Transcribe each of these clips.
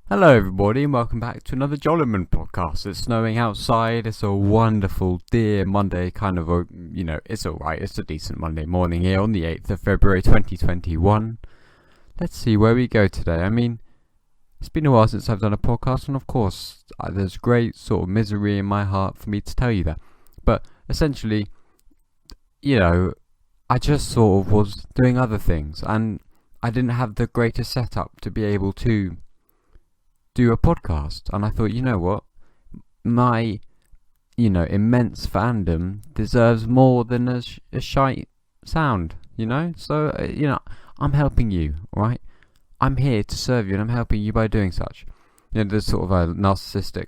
Hello everybody and welcome back to another Jollymun Podcast. It's snowing outside, it's a wonderful dear Monday, it's alright, it's a decent Monday morning here on the 8th of February 2021. Let's see where we go today. It's been a while since I've done a podcast, and of course there's great sort of misery in my heart for me to tell you that. But essentially, I just sort of was doing other things and I didn't have the greatest setup to be able to do a podcast, and I thought, you know what, my immense fandom deserves more than a shite sound, so I'm helping you, right? I'm here to serve you, and I'm helping you by doing such. There's sort of a narcissistic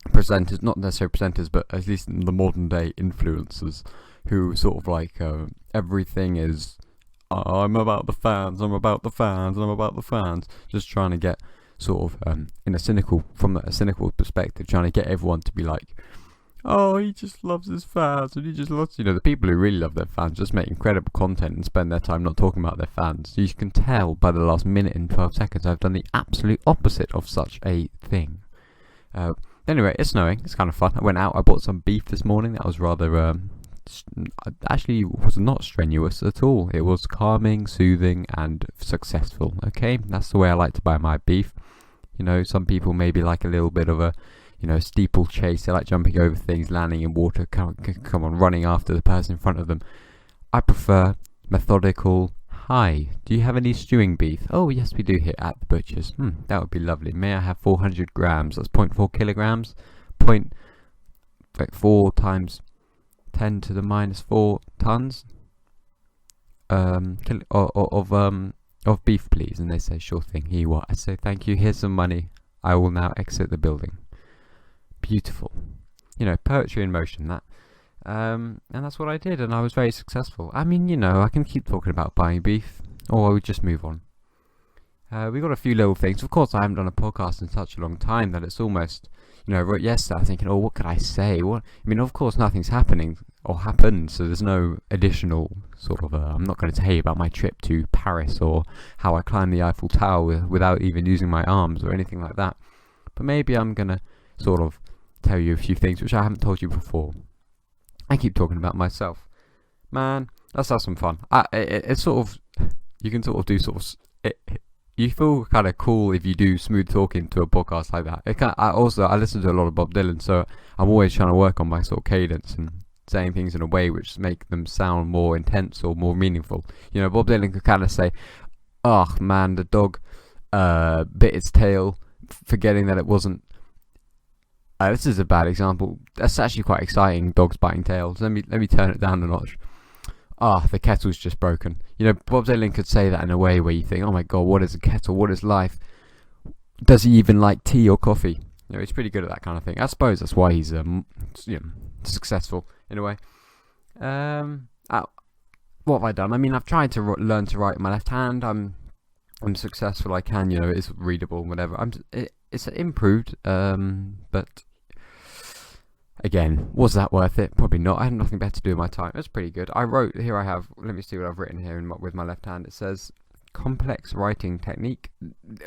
presenters, not necessarily presenters, but at least in the modern day influencers, who sort of like everything is I'm about the fans, I'm about the fans, I'm about the fans, just trying to get sort of from a cynical perspective, trying to get everyone to be like, oh, he just loves his fans, and he just loves, the people who really love their fans just make incredible content and spend their time not talking about their fans. You can tell by the last minute and 12 seconds I've done the absolute opposite of such a thing. Anyway, it's snowing, it's kind of fun. I went out, I bought some beef this morning. That was rather actually was not strenuous at all. It was calming, soothing, and successful. Okay, that's the way I like to buy my beef. Some people maybe like a little bit of a steeplechase. They like jumping over things, landing in water, come on, running after the person in front of them. I prefer methodical. Hi, do you have any stewing beef? Oh yes, we do here at the butcher's. That would be lovely. May I have 400 grams? That's 0.4 kilograms. 4 times 10 to the minus 4 tons of beef, please. And they say, sure thing, here you are. I say, thank you, here's some money, I will now exit the building. Beautiful. Poetry in motion, that. And that's what I did, and I was very successful. I can keep talking about buying beef, or I would just move on. We got a few little things. Of course, I haven't done a podcast in such a long time that it's almost, I wrote yesterday thinking, oh, what could I say? Of course, nothing's happening or happened, so there's no additional sort of, I'm not going to tell you about my trip to Paris or how I climbed the Eiffel Tower without even using my arms or anything like that. But maybe I'm going to sort of tell you a few things which I haven't told you before. I keep talking about myself. Man, let's have some fun. It's sort of, you can sort of do sort of, you feel kind of cool if you do smooth talking to a podcast like that. I listen to a lot of Bob Dylan, so I'm always trying to work on my sort of cadence and saying things in a way which make them sound more intense or more meaningful. Bob Dylan could kind of say, oh man, the dog bit its tail, forgetting that it wasn't. This is a bad example. That's actually quite exciting, dogs biting tails. Let me turn it down a notch. The kettle's just broken. Bob Dylan could say that in a way where you think, oh my god, what is a kettle? What is life? Does he even like tea or coffee? He's pretty good at that kind of thing. I suppose that's why he's successful in a way. What have I done? I've tried to learn to write with my left hand. I'm successful. I can. It's readable, whatever. It's improved. But again, was that worth it? Probably not. I had nothing better to do with my time. It was pretty good. Let me see what I've written here with my left hand. It says, complex writing technique.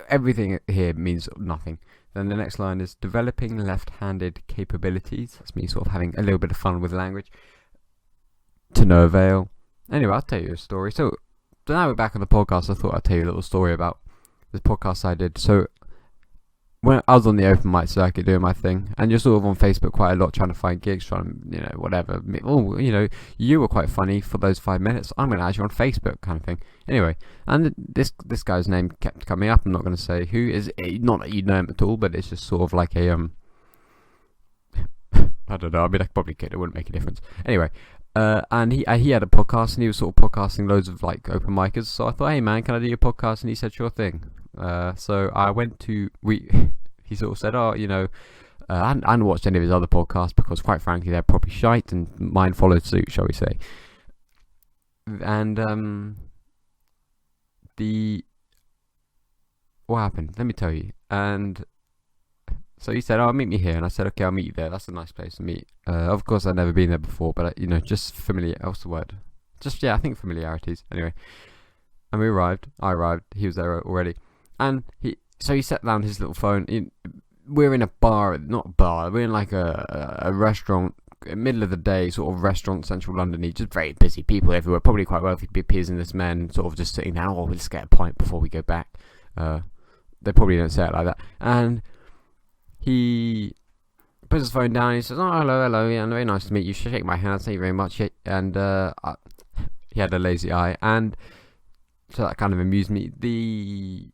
Everything here means nothing. Then the next line is, developing left-handed capabilities. That's me sort of having a little bit of fun with language. To no avail. Anyway, I'll tell you a story. So now we're back on the podcast. I thought I'd tell you a little story about this podcast I did. So when I was on the open mic circuit doing my thing, and you're sort of on Facebook quite a lot trying to find gigs, whatever. Oh, you were quite funny for those 5 minutes. I'm going to add you on Facebook, kind of thing. Anyway, and this guy's name kept coming up. I'm not going to say who is. Not that you know him at all, but it's just sort of like a I don't know. I probably could. It wouldn't make a difference. Anyway, and he had a podcast, and he was sort of podcasting loads of like open micers. So I thought, hey man, can I do your podcast? And he said, sure thing. So I went to he sort of said, I hadn't watched any of his other podcasts because quite frankly they're probably shite, and mine followed suit, shall we say. And what happened? Let me tell you. And so he said, meet me here. And I said, okay, I'll meet you there. That's a nice place to meet. Of course, I'd never been there before, but, just familiar. What's the word? I think familiarities. Anyway. And I arrived. He was there already. And so he set down his little phone. We're in a bar, not a bar. We're in like a restaurant, middle of the day, sort of restaurant, central London. Just very busy, people everywhere. Probably quite wealthy peers and this men, sort of just sitting down. Oh, let's get a pint before we go back. They probably don't say it like that. And he puts his phone down. He says, "Oh, hello, yeah, very nice to meet you. Shake my hand, thank you very much." And he had a lazy eye, and so that kind of amused me. The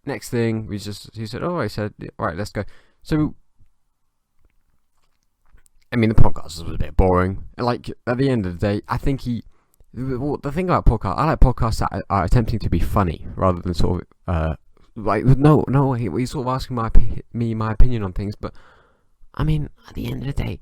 next thing he said, "Oh," I said, "All right, let's go." So, I mean, the podcast was a bit boring. Like, at the end of the day, I think the thing about podcasts, I like podcasts that are attempting to be funny rather than sort of he's sort of asking my opinion on things. But I mean, at the end of the day,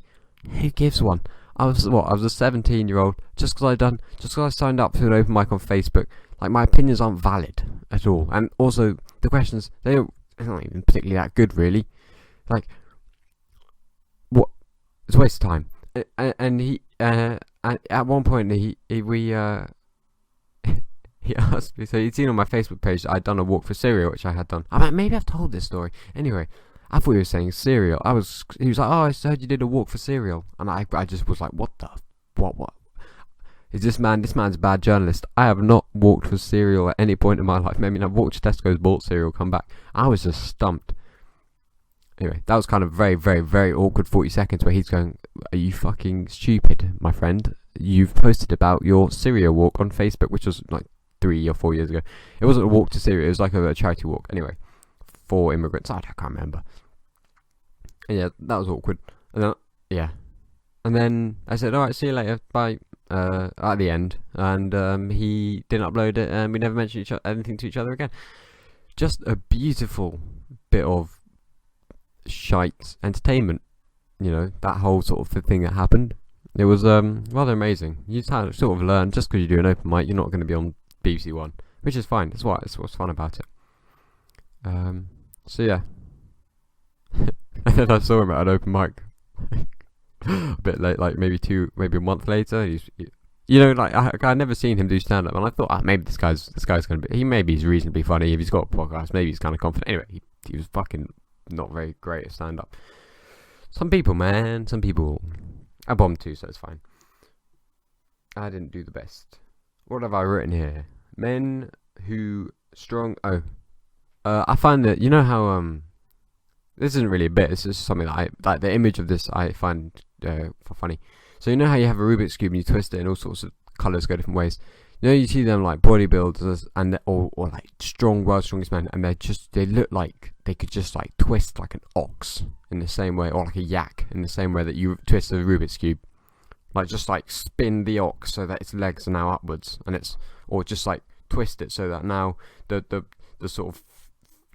who gives one? I was a 17-year-old just because I signed up to an open mic on Facebook. Like, my opinions aren't valid at all, and also the questions, they're not even particularly that good, really. Like, what? It's a waste of time. And he at one point he asked me, so he'd seen on my Facebook page that I'd done a walk for cereal, which I had done. I mean, maybe I've told this story. Anyway, I thought he was saying cereal. He was like, "Oh, I heard you did a walk for cereal," and I just was like, "What the what? Is this man's a bad journalist?" I have not walked for cereal at any point in my life. Maybe I've walked to Tesco's, bought cereal, come back. I was just stumped. Anyway, that was kind of very, very, very awkward 40 seconds where he's going, "Are you fucking stupid, my friend? You've posted about your cereal walk on Facebook," which was like 3 or 4 years ago. It wasn't a walk to cereal, it was like a charity walk. Anyway, for immigrants. I can't remember. And yeah, that was awkward. And then I said, "All right, see you later, bye." At the end, and he didn't upload it, and we never mentioned anything to each other again. Just a beautiful bit of shite entertainment, that whole sort of thing that happened. It was rather amazing. You sort of learn, just because you do an open mic, you're not going to be on BBC One, which is fine. That's what's fun about it. So yeah. And then I saw him at an open mic a bit late, like maybe a month later. I'd never seen him do stand up, and I thought, maybe this guy's gonna be. Maybe he's reasonably funny if he's got a podcast. Maybe he's kind of confident. Anyway, he was fucking not very great at stand up. Some people. I bombed too, so it's fine. I didn't do the best. What have I written here? Men who strong. I find that how this isn't really a bit. It's just something that I like. The image of this I find funny. So how you have a Rubik's Cube and you twist it and all sorts of colours go different ways. You see them like bodybuilders and or like world's strongest men, and they look like they could just like twist like an ox in the same way, or like a yak in the same way that you twist a Rubik's Cube. Like just like spin the ox so that its legs are now upwards, or just like twist it so that now the sort of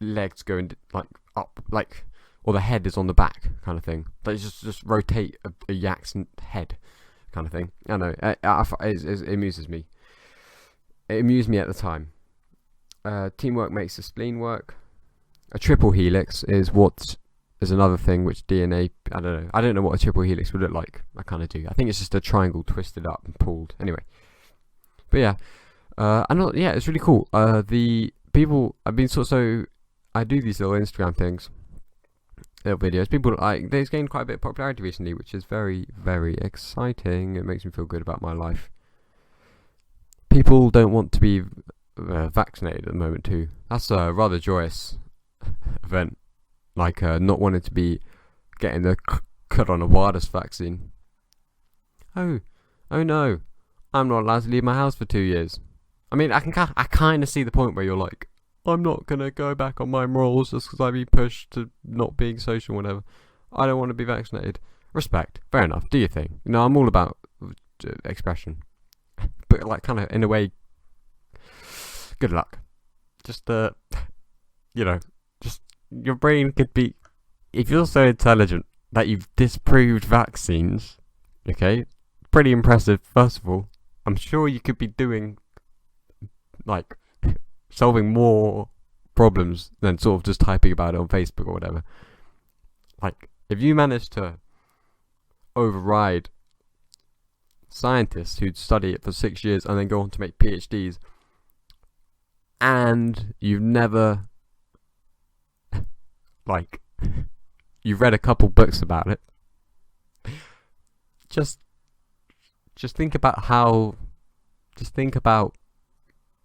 legs go like up, like, or the head is on the back, kind of thing. Like just rotate a yak's head, kind of thing. I know. It amuses me. It amused me at the time. Teamwork makes the spleen work. A triple helix is another thing which DNA. I don't know. I don't know what a triple helix would look like. I kind of do. I think it's just a triangle twisted up and pulled. Anyway, but yeah, it's really cool. The people I've been I do these little Instagram things, little videos. People they've gained quite a bit of popularity recently, which is very, very exciting. It makes me feel good about my life. People don't want to be vaccinated at the moment too. That's a rather joyous event. Like not wanting to be getting the coronavirus vaccine. Oh no, I'm not allowed to leave my house for 2 years. I mean, I kind of see the point where you're like, I'm not gonna go back on my morals just because I've been pushed to not being social, whatever. I don't want to be vaccinated. Respect, fair enough. Do your thing. I'm all about expression, but like kind of in a way, good luck. Just just your brain could be. If you're so intelligent that you've disproved vaccines, okay, pretty impressive. First of all, I'm sure you could be doing like solving more problems than sort of just typing about it on Facebook or whatever. Like, if you manage to override scientists who'd study it for 6 years and then go on to make PhDs, and you've never like, you've read a couple books about it. Just think about how. Just think about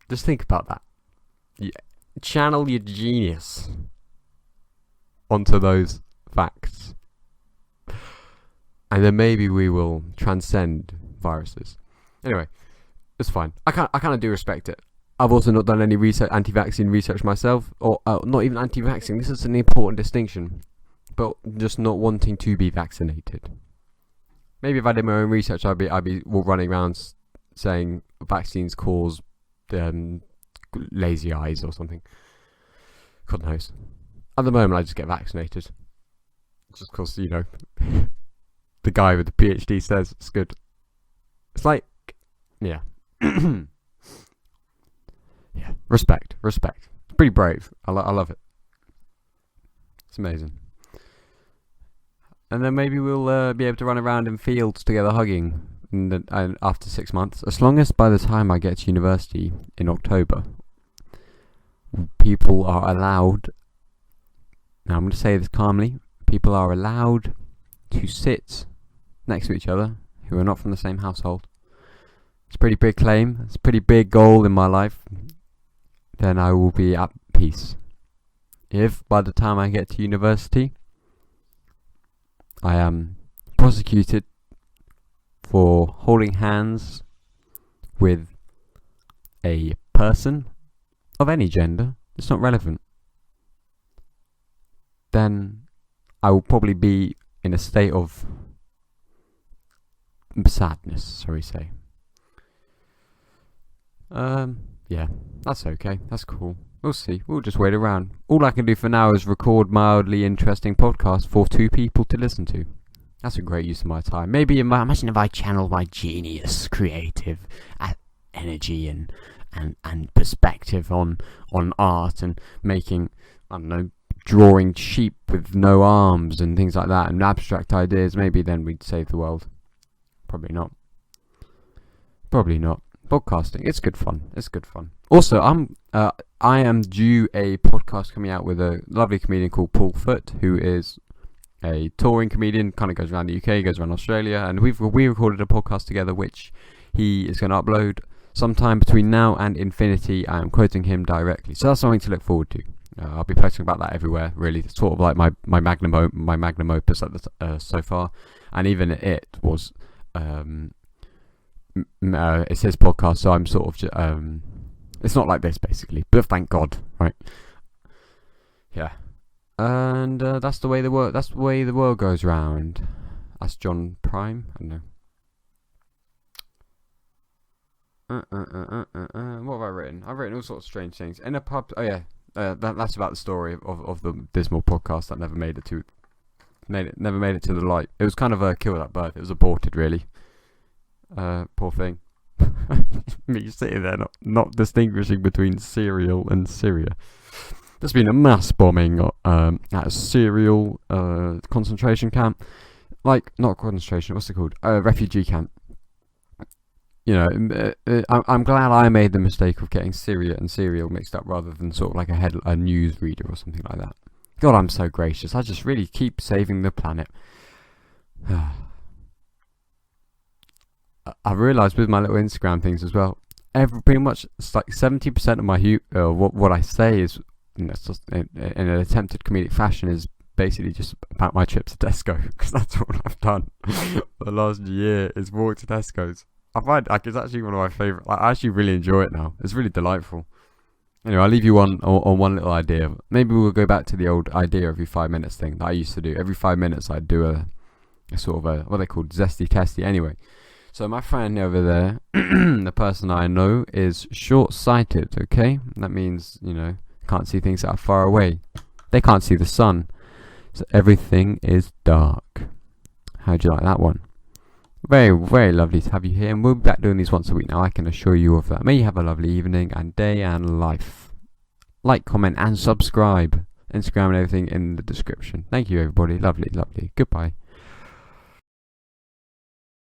that. Yeah. Channel your genius onto those facts, and then maybe we will transcend viruses. Anyway, it's fine. I kind of do respect it. I've also not done any anti-vaccine research myself, or not even anti-vaccine. This is an important distinction, but just not wanting to be vaccinated. Maybe if I did my own research, I'd be running around saying vaccines cause lazy eyes or something. God knows. At the moment, I just get vaccinated, just because the guy with the PhD says it's good. It's like, yeah. Yeah, respect. It's pretty brave. I love it. It's amazing. And then maybe we'll be able to run around in fields together hugging and after 6 months. As long as by the time I get to university in October, people are allowed, now I'm going to say this calmly, people are allowed to sit next to each other who are not from the same household. It's a pretty big claim. It's a pretty big goal in my life. Then I will be at peace. If by the time I get to university I am prosecuted for holding hands with a person of any gender, it's not relevant, then I will probably be in a state of sadness, shall we say. Yeah, that's okay. That's cool. We'll see. We'll just wait around. All I can do for now is record mildly interesting podcasts for 2 people to listen to. That's a great use of my time. Maybe imagine if I channeled my genius, creative energy and perspective on art and making, I don't know, drawing sheep with no arms and things like that and abstract ideas. Maybe then we'd save the world. Probably not. Podcasting, it's good fun. Also, I am due a podcast coming out with a lovely comedian called Paul Foote, who is a touring comedian, kind of goes around the UK, goes around Australia, and we recorded a podcast together which he is going to upload sometime between now and infinity. I am quoting him directly, so that's something to look forward to. I'll be posting about that everywhere, really. It's sort of like my magnum opus so far, and even it was it's his podcast, so I'm sort of it's not like this basically, but thank God, right? Yeah, and that's the way the world goes round. That's John Prime. I don't know. What have I written? I've written all sorts of strange things in a pub. Oh yeah, that's about the story of the dismal podcast that never made it to the light. It was kind of a kill at birth. It was aborted, really. Poor thing. Me sitting there not distinguishing between cereal and Syria. There's been a mass bombing at a Syrian concentration camp. Like, not concentration, what's it called? Refugee camp. I'm glad I made the mistake of getting Syria and cereal mixed up rather than sort of like a news reader or something like that. God, I'm so gracious. I just really keep saving the planet. I've realised with my little Instagram things as well, pretty much it's like 70% of my what I say is, just in an attempted comedic fashion, is basically just about my trip to Tesco, because that's what I've done the last year, is walk to Tesco's. I find it's actually one of my favourite. I actually really enjoy it now. It's really delightful. Anyway, I'll leave you on one little idea. Maybe we'll go back to the old idea every 5 minutes thing that I used to do. Every 5 minutes I'd do a sort of what they called zesty testy. Anyway, so my friend over there, the person I know, is short-sighted, okay? That means, can't see things that are far away. They can't see the sun. So everything is dark. How'd you like that one? Very, very lovely to have you here, and we'll be back doing these once a week now, I can assure you of that. May you have a lovely evening and day and life. Like, comment and subscribe. Instagram and everything in the description. Thank you everybody. Lovely, lovely. Goodbye.